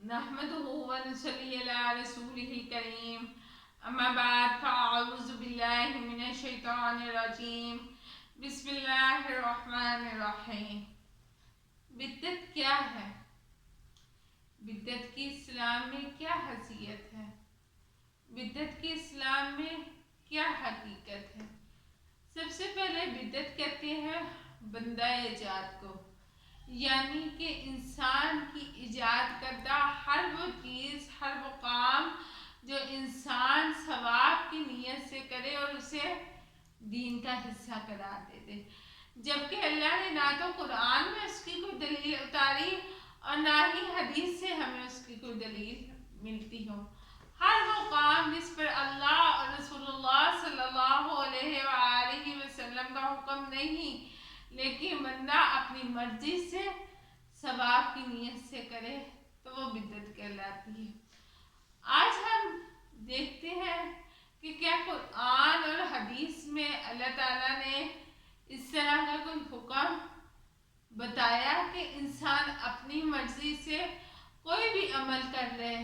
نحمده ونصلي على رسوله الكريم اما بعد فاعوذ بالله من الشیطان الرجیم بسم اللہ الرحمن الرحیم۔ بدعت کیا ہے؟ بدعت کی اسلام میں کیا حیثیت ہے؟ بدعت کی اسلام میں کیا حقیقت ہے؟ سب سے پہلے بدعت کہتے ہیں بندہ ایجاد کو، یعنی کہ انسان کی ایجاد کردہ ہر وہ چیز، ہر وہ کام جو انسان ثواب کی نیت سے کرے اور اسے دین کا حصہ قرار دے دے، جبکہ اللہ نے نہ تو قرآن میں اس کی کوئی دلیل اتاری اور نہ ہی حدیث سے ہمیں اس کی کوئی دلیل ملتی ہو۔ ہر وہ کام جس پر اللہ اور رسول اللہ صلی اللہ علیہ وآلہ وسلم کا حکم نہیں، لیکن بندہ اپنی مرضی سے ثواب کی نیت سے کرے تو وہ بدعت کہلاتی ہے۔ آج ہم دیکھتے ہیں کہ کیا قرآن اور حدیث میں اللہ تعالیٰ نے اس طرح کا کوئی حکم بتایا کہ انسان اپنی مرضی سے کوئی بھی عمل کر لے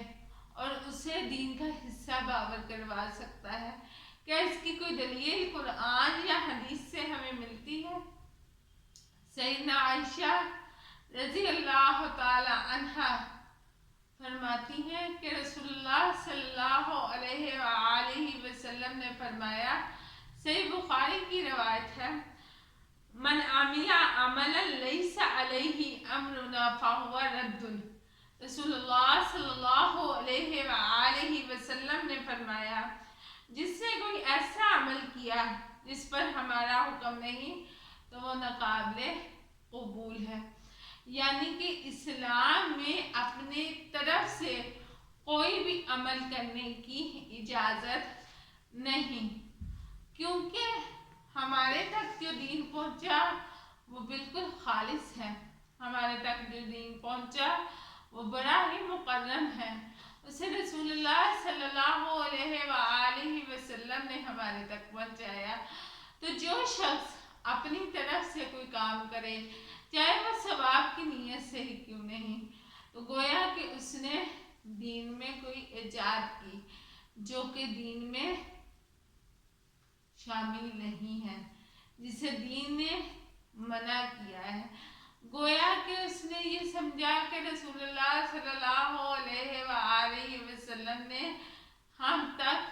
اور اسے دین کا حصہ باور کروا سکتا ہے؟ کیا اس کی کوئی دلیل قرآن یا حدیث سے ہمیں ملتی ہے؟ سیدنا عائشہ رضی اللہ تعالی عنہا فرماتی ہیں کہ رسول اللہ صلی اللہ علیہ وآلہ وسلم نے فرمایا، صحیح بخاری کی روایت ہے، من عمل عملا لیس علیہ امرنا فہو رد۔ رسول اللہ صلی اللہ علیہ وآلہ وسلم نے فرمایا، جس نے کوئی ایسا عمل کیا جس پر ہمارا حکم نہیں تو وہ ناقابل قبول ہے۔ یعنی کہ اسلام میں اپنے طرف سے کوئی بھی عمل کرنے کی اجازت نہیں، کیونکہ ہمارے تک جو دین پہنچا وہ بالکل خالص ہے، ہمارے تک جو دین پہنچا وہ بڑا ہی مکرم ہے، اسے رسول اللہ صلی اللہ علیہ وآلہ وسلم نے ہمارے تک پہنچایا۔ تو جو شخص اپنی طرف سے کوئی کام کرے، چاہے وہ ثواب کی نیت سے ہی کیوں نہیں، تو گویا کہ اس نے دین میں کوئی ایجاد کی جو کہ دین میں شامل نہیں ہے، جسے دین نے منع کیا ہے۔ گویا کہ اس نے یہ سمجھا کہ رسول اللہ صلی اللہ علیہ وآلہ وسلم نے ہم تک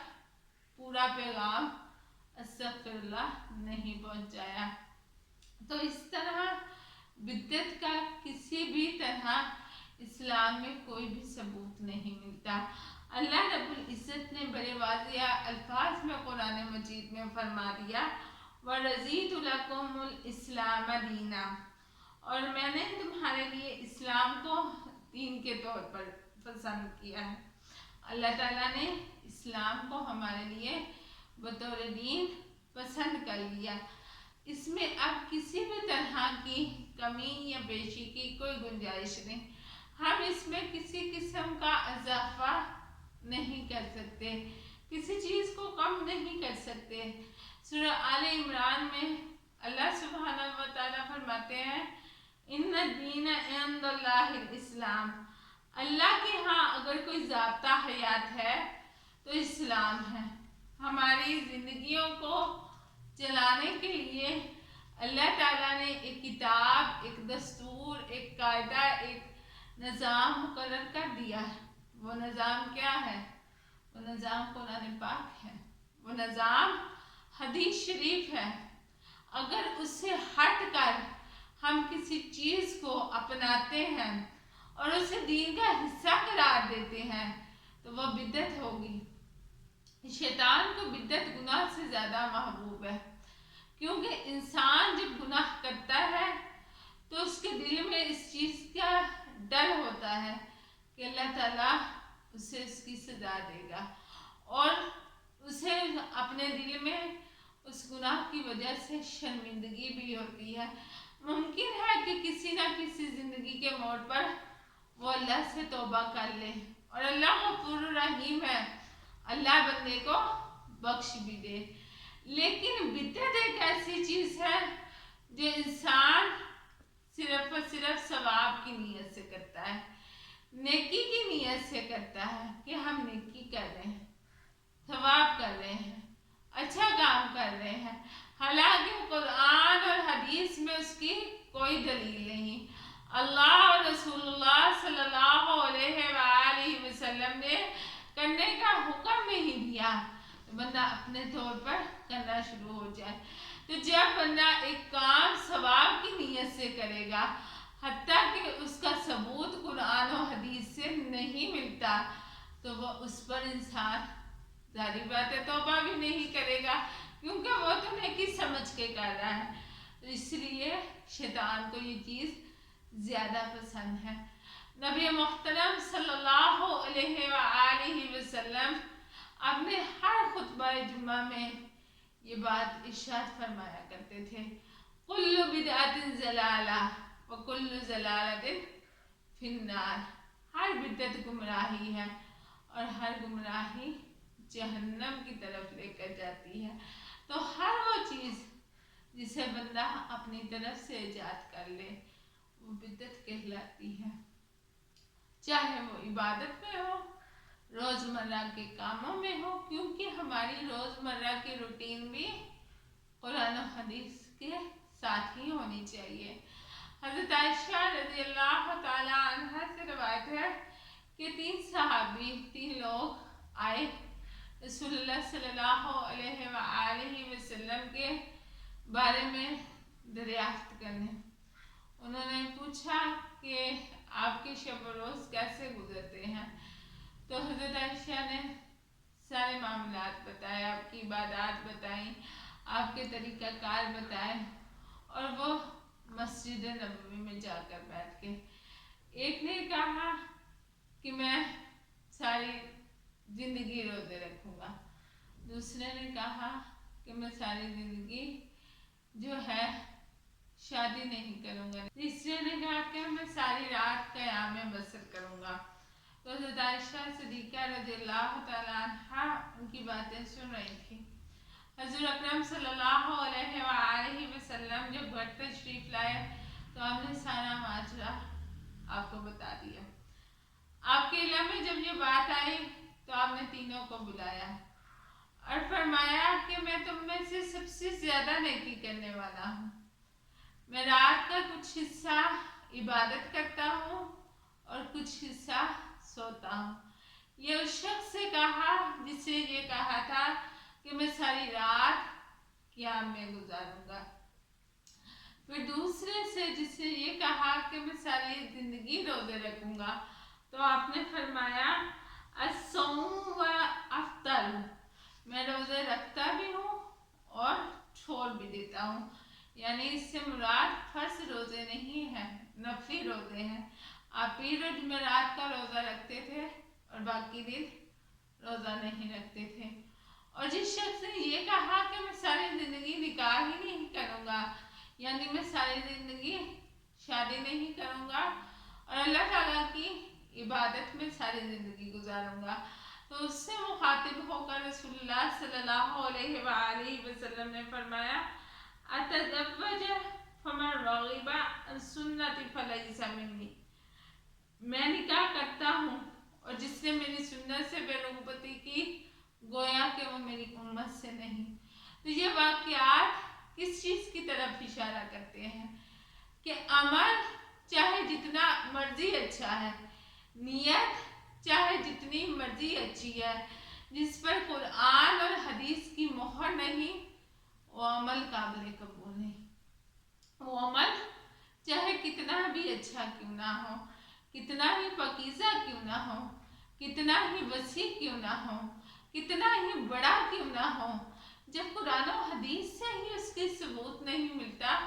پورا پیغام استغفر اللہ نہیں پہنچایا۔ تو اس طرح بدعت کا کسی بھی طرح اسلام میں کوئی بھی ثبوت نہیں ملتا۔ اللہ رب العزت نے بڑے واضح الفاظ میں قرآن مجید میں فرما دیا، وَرَضِيتُ لَكُمُ الْإِسْلَامَ دِينًا، اور میں نے تمہارے لیے اسلام کو دین کے طور پر پسند کیا ہے۔ اللہ تعالیٰ نے اسلام کو ہمارے لیے بطور دین پسند کر لیا، اس میں اب کسی بھی طرح کی کمی یا بیشی کی کوئی گنجائش نہیں، ہم اس میں کسی قسم کا اضافہ نہیں کر سکتے، کسی چیز کو کم نہیں کر سکتے۔ سورہ آل عمران میں اللہ سبحانہ و تعالیٰ فرماتے ہیں، ان الدین عند اللہ الاسلام، اللہ کے ہاں اگر کوئی ضابطہ حیات ہے تو اسلام ہے۔ ہماری زندگیوں کو چلانے کے لیے اللہ تعالیٰ نے ایک کتاب، ایک دستور، ایک قاعدہ، ایک نظام مقرر کر دیا ہے۔ وہ نظام کیا ہے؟ وہ نظام قرآن پاک ہے، وہ نظام حدیث شریف ہے۔ اگر اس سے ہٹ کر ہم کسی چیز کو اپناتے ہیں اور اسے دین کا حصہ قرار دیتے ہیں تو وہ بدعت ہوگی۔ شیطان کو بدعت گناہ سے زیادہ محبوب ہے، کیونکہ انسان جب گناہ کرتا ہے تو اس کے دل میں اس چیز کا ڈر ہوتا ہے کہ اللہ تعالیٰ اسے اس کی سزا دے گا، اور اسے اپنے دل میں اس گناہ کی وجہ سے شرمندگی بھی ہوتی ہے۔ ممکن ہے کہ کسی نہ کسی زندگی کے موڑ پر وہ اللہ سے توبہ کر لے، اور اللہ غفور رحیم ہے، اللہ بندے کو بخش بھی دے، لیکن بدعت ایک ایسی چیز ہے جو انسان صرف اور صرف ثواب کی نیت سے کرتا ہے، नेकी की नीयत से करता है कि हम नेकी कर रहे हैं, थवाब कर रहे हैं, अच्छा काम कर रहे हैं, हालांकि कुरान और हदीस में उसकी कोई दलील नहीं, अल्लाह और रसूलुल्लाह सल्लल्लाहु अलैहि वसल्लम ने करने का हुक्म नहीं दिया, तो बंदा अपने तौर पर करना शुरू हो जाए। तो जब बंदा एक काम सवाब की नीयत से करेगा, हत्ता कि उसका सबूत कुरान और हदीस से नहीं मिलता, तो वो उस पर इंसान जारी बात है तौबा भी नहीं करेगा, क्योंकि वो तो नेकी समझ के कर रहा है। तो इसलिए शैतान को ये चीज़ ज़्यादा पसंद है। नबी मुहतरम सल्लल्लाहु अलैहि वसल्लम अपने हर खुतबा जुम्मा में ये बात इरशाद फरमाया करते थे, कुल्लु बिदअतिन ज़लाला व कुल्लु ज़लालतिन फिन्नार। हर बिदअत गुमराही है और हर गुमराही जहन्नम की तरफ लेकर जाती है। तो हर वो चीज़ जिसे बंदा अपनी तरफ से ईजाद कर ले वो बिदअत कहलाती है, चाहे वो इबादत में हो, रोज़मर्रा के कामों में हो, क्योंकि हमारी रोज़मर्रा की रूटीन भी कुरान और हदीस के साथ ही होनी चाहिए। हज़रत आयशा रज़ियल्लाहु ताला अन्हा से रवायत है कि तीन लोग आए रसूलुल्लाह सल्लल्लाहु अलैहि वसल्लम के बारे में दरियाफ्त करने। उन्होंने पूछा कि आपके शब रोज़ कैसे गुजरते हैं, तो हज़रत आयशा ने सारे मामलात बताए, आपकी इबादत बताई, आपके तरीक़ाकार बताए, और वो मस्जिद नबवी में जाकर बैठ के एक ने कहा कि मैं सारी ज़िंदगी रोज़े रखूँगा, दूसरे ने कहा कि मैं सारी ज़िंदगी जो है शादी नहीं करूँगा, तीसरे ने कहा कि मैं सारी रात क़याम में बसर करूँगा। तो हज़रत आयशा सिद्दीक़ा रज़ियल्लाहु ताला अन्हा उनकी बातें सुन रही थी। हज़रत अकरम सल्लल्लाहु अलैहि वसल्लम जब घर तशरीफ़ लाए तो आपने सारा माजरा आपको बता दिया। आपके इल्म में जब ये बात आई तो आपने तीनों को बुलाया और फरमाया कि मैं तुम में से सबसे ज़्यादा नेकी करने वाला हूँ। मैं रात का कुछ हिस्सा इबादत करता हूँ और कुछ हिस्सा सोता हूँ। ये उस शख्स से कहा जिससे ये कहा था कि मैं सारी रात क़याम में गुजारूंगा। फिर दूसरे से जिससे ये कहा कि मैं सारी ज़िंदगी रोज़े रखूंगा, तो आपने फरमाया अस्सौम व अफ्तर, मैं रोज़े रखता भी हूँ और छोड़ भी देता हूँ। यानी इससे मुराद फर्ज रोज़े नहीं है, नफली रोज़े हैं। आप पीरियड में रात का रोज़ा रखते थे और बाकी दिन रोज़ा नहीं रखते थे। और जिस शख्स ने ये कहा कि मैं सारी ज़िंदगी निकाह ही नहीं करूँगा, यानी मैं सारी ज़िंदगी शादी नहीं करूँगा और अल्लाह ताला की इबादत में सारी ज़िंदगी गुजारूँगा, तो उससे मुखातिब होकर रसूलुल्लाह सल्लल्लाहु अलैहि वसल्लम ने फरमाया अतज़व्वज फमन रग़िबा अन सुन्नती फलैसा मिन्नी, मैं निकाह करता हूँ और जिसने मेरी सुन्नत से बेरुग़बती की गोया कि वो मेरी उम्मत से नहीं। तो ये वाक़यात किस चीज़ की तरफ इशारा करते हैं कि अमल चाहे जितना मर्जी अच्छा है, नियत चाहे जितनी मर्जी अच्छी है, जिस पर कुरान और हदीस की मोहर नहीं, वो अमल काबिल कबूल नहीं। वो अमल चाहे कितना भी अच्छा क्यों ना हो, कितना ही पकीज़ा क्यों ना हो, कितना ही वसी क्यों ना हो, कितना ही बड़ा क्यों ना हो, जब कुरान और हदीस से ही उसके सबूत नहीं मिलता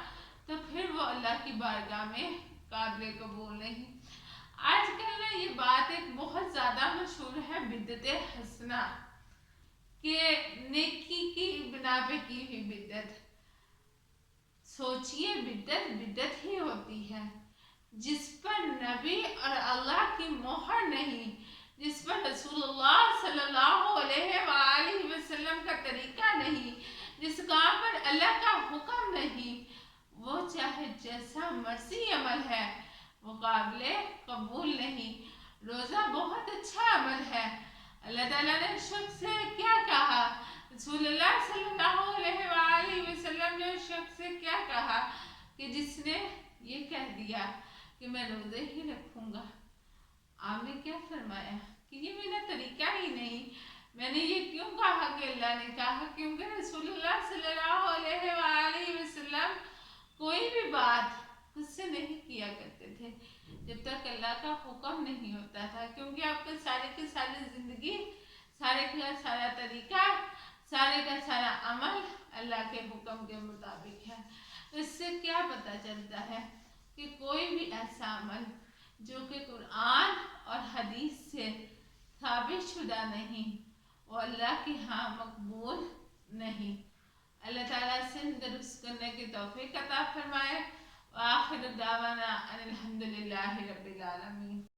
तो फिर वो अल्लाह की बारगाह में काबिल कबूल नहीं। आजकल ना ये बात एक बहुत ज़्यादा मशहूर है, बिदअत हसना, कि नेकी की बिना पे की हुई बिदअत। सोचिए बिदअत बिदअत ही होती है जिस पर नबी और अल्लाह की मोहर नहीं, जिस पर रसूलुल्लाह सल्लल्लाहु अलैहि वसल्लम का तरीका नहीं, जिस काम पर अल्लाह का हुक्म नहीं, वो चाहे जैसा मर्जी अमल है वो काबिल कबूल नहीं। रोज़ा बहुत अच्छा अमल है। अल्लाह ताला ने उस शख्स से क्या कहा, रसूलुल्लाह सल्लल्लाहु अलैहि वसल्लम ने उस शख्स से क्या कहा कि जिसने ये कह दिया कि मैं रोज़े ही रखूँगा। आपने क्या फरमाया कि ये मेरा तरीका ही नहीं। मैंने ये क्यों कहा कि अल्लाह ने कहा, क्योंकि रसूलुल्लाह सल्लल्लाहु अलैहि वसल्लम कोई भी बात खुद से नहीं किया करते थे जब तक अल्लाह का हुक्म नहीं होता था, क्योंकि आपका सारे की सारी जिंदगी, सारे का सारा तरीका, सारे का सारा अमल अल्लाह के हुक्म के मुताबिक है। इससे क्या पता चलता है कि कोई भी ऐसा अमल जो कि कुरान और हदीस से साबित शुदा नहीं, वो अल्लाह के यहाँ मकबूल नहीं। अल्लाह ताला से दुरुस्त करने की तौफीक अता फरमाए। आखिर दावाना अनिल हम्दुलिल्लाहि रब्बिल आलमीन।